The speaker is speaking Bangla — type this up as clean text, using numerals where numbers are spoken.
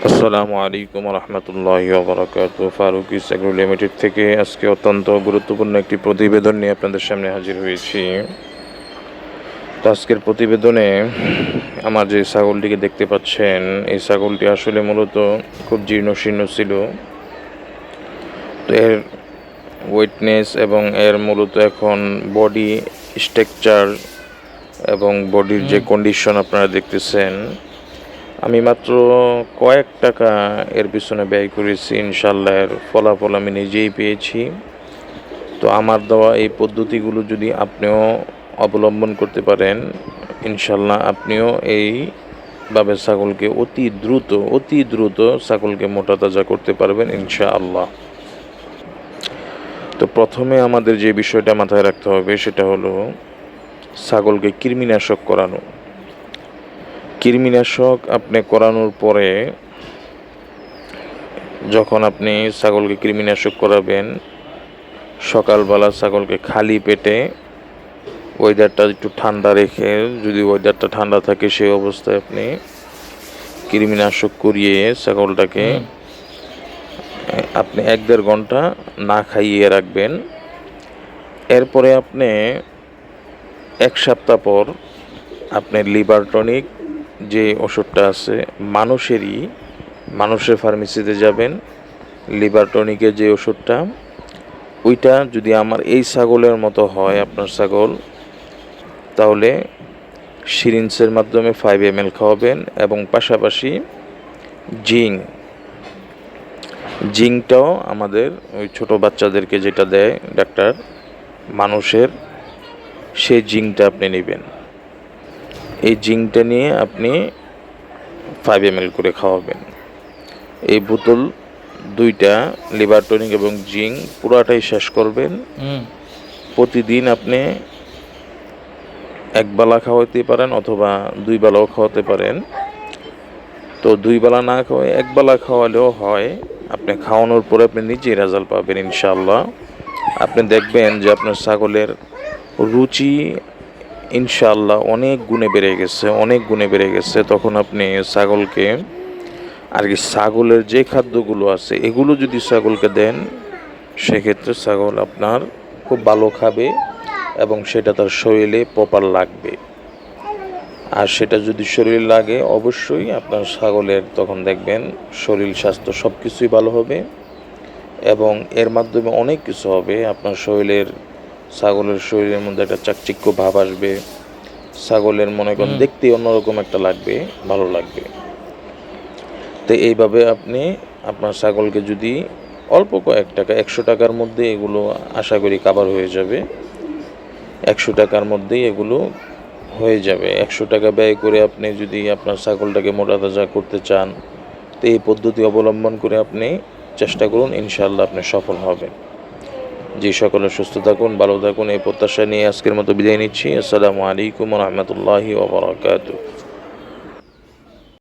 আসসালামু আলাইকুম রহমতুল্লাহি ওবরাকাতুহু। ফারুকিস এগ্রো লিমিটেড থেকে আজকে অত্যন্ত গুরুত্বপূর্ণ একটি প্রতিবেদন নিয়ে আপনাদের সামনে হাজির হয়েছি। তো আজকের প্রতিবেদনে আমার যে ছাগলটিকে দেখতে পাচ্ছেন, এই ছাগলটি আসলে মূলত খুব জীর্ণশীর্ণ ছিল। তো এর ওয়েটনেস এবং এর মূলত এখন বডি স্ট্রাকচার এবং বডির যে কন্ডিশন আপনারা দেখতেছেন, আমি মাত্র কয়েক টাকা এর পিছনে ব্যয় করেছি, ইনশাল্লাহ এর ফলাফল আমি নিজেই পেয়েছি। তো আমার দেওয়া এই পদ্ধতিগুলো যদি আপনিও অবলম্বন করতে পারেন, ইনশাল্লাহ আপনিও এইভাবে ছাগলকে অতি দ্রুত ছাগলকে মোটা তাজা করতে পারবেন ইনশাআল্লাহ। তো প্রথমে আমাদের যে বিষয়টা মাথায় রাখতে হবে সেটা হলো ছাগলকে কৃমিনাশক করানো। কৃমিনাশক আপনি করানোর পরে যখন আপনি ছাগলকে কৃমিনাশক করাবেন, সকালবেলা ছাগলকে খালি পেটে ওয়েদারটা একটু ঠান্ডা রেখে, যদি ওয়েদারটা ঠান্ডা থাকে সেই অবস্থায় আপনি কৃমিনাশক করিয়ে ছাগলটাকে আপনি 1-1.5 ঘন্টা না খাইয়ে রাখবেন। এরপরে আপনি 1 সপ্তাহ পর আপনি লিভার টনিক যে ওষুধটা আছে মানুষের ফার্মেসিতে যাবেন, লিভার টনিকের যে ওষুধটা, ওইটা যদি আমার এই ছাগলের মতো হয় আপনার ছাগল, তাহলে সিরিঞ্জের মাধ্যমে 5 ml খাওয়াবেন এবং পাশাপাশি জিঙ্কটাও আমাদের ওই ছোটো বাচ্চাদেরকে যেটা দেয় ডাক্তার মানুষের, সেই জিঙ্কটা আপনি নেবেন। এই জিঙ্কটা নিয়ে আপনি 5 ml করে খাওয়াবেন। এই বোতল 2টা লিভার টনিক এবং জিঙ্ক পুরাটাই শেষ করবেন। প্রতিদিন আপনি 1 বেলা খাওয়াতে পারেন অথবা 2 বেলাও খাওয়াতে পারেন। তো 2 বেলা না খাওয়ায় 1 বেলা খাওয়ালেও হয়। আপনি খাওয়ানোর পরে আপনি নিজেই রেজাল্ট পাবেন ইনশাআল্লাহ। আপনি দেখবেন যে আপনার ছাগলের রুচি ইনশাআল্লাহ অনেক গুণে বেড়ে গেছে। তখন আপনি ছাগলকে ছাগলের যে খাদ্যগুলো আছে এগুলো যদি ছাগলকে দেন, সেক্ষেত্রে ছাগল আপনার খুব ভালো খাবে এবং সেটা তার শরীরে প্রপার লাগবে। আর সেটা যদি শরীরে লাগে, অবশ্যই আপনার ছাগলের তখন দেখবেন শরীর স্বাস্থ্য সব কিছুই ভালো হবে এবং এর মাধ্যমে অনেক কিছু হবে। আপনার ছাগলের শরীরের মধ্যে একটা চাকচিক্য ভাব আসবে, ছাগলের মনে করেন দেখতে অন্যরকম একটা লাগবে, ভালো লাগবে। তো এইভাবে আপনি আপনার ছাগলকে যদি অল্প কয়েক টাকা, 100 টাকার মধ্যে এগুলো আশা করি কাভার হয়ে যাবে। 100 টাকার মধ্যেই এগুলো হয়ে যাবে। 100 টাকা ব্যয় করে আপনি যদি আপনার ছাগলটাকে মোটা তাজা করতে চান, তো এই পদ্ধতি অবলম্বন করে আপনি চেষ্টা করুন, ইনশাআল্লাহ আপনি সফল হবেন। জি, সকলে সুস্থ থাকুন, ভালো থাকুন, এই প্রত্যাশা নিয়ে আজকের মতো বিদায় নিচ্ছি। আসসালামু আলাইকুম রহমতুল্লাহি ওয়া বারাকাতুহু।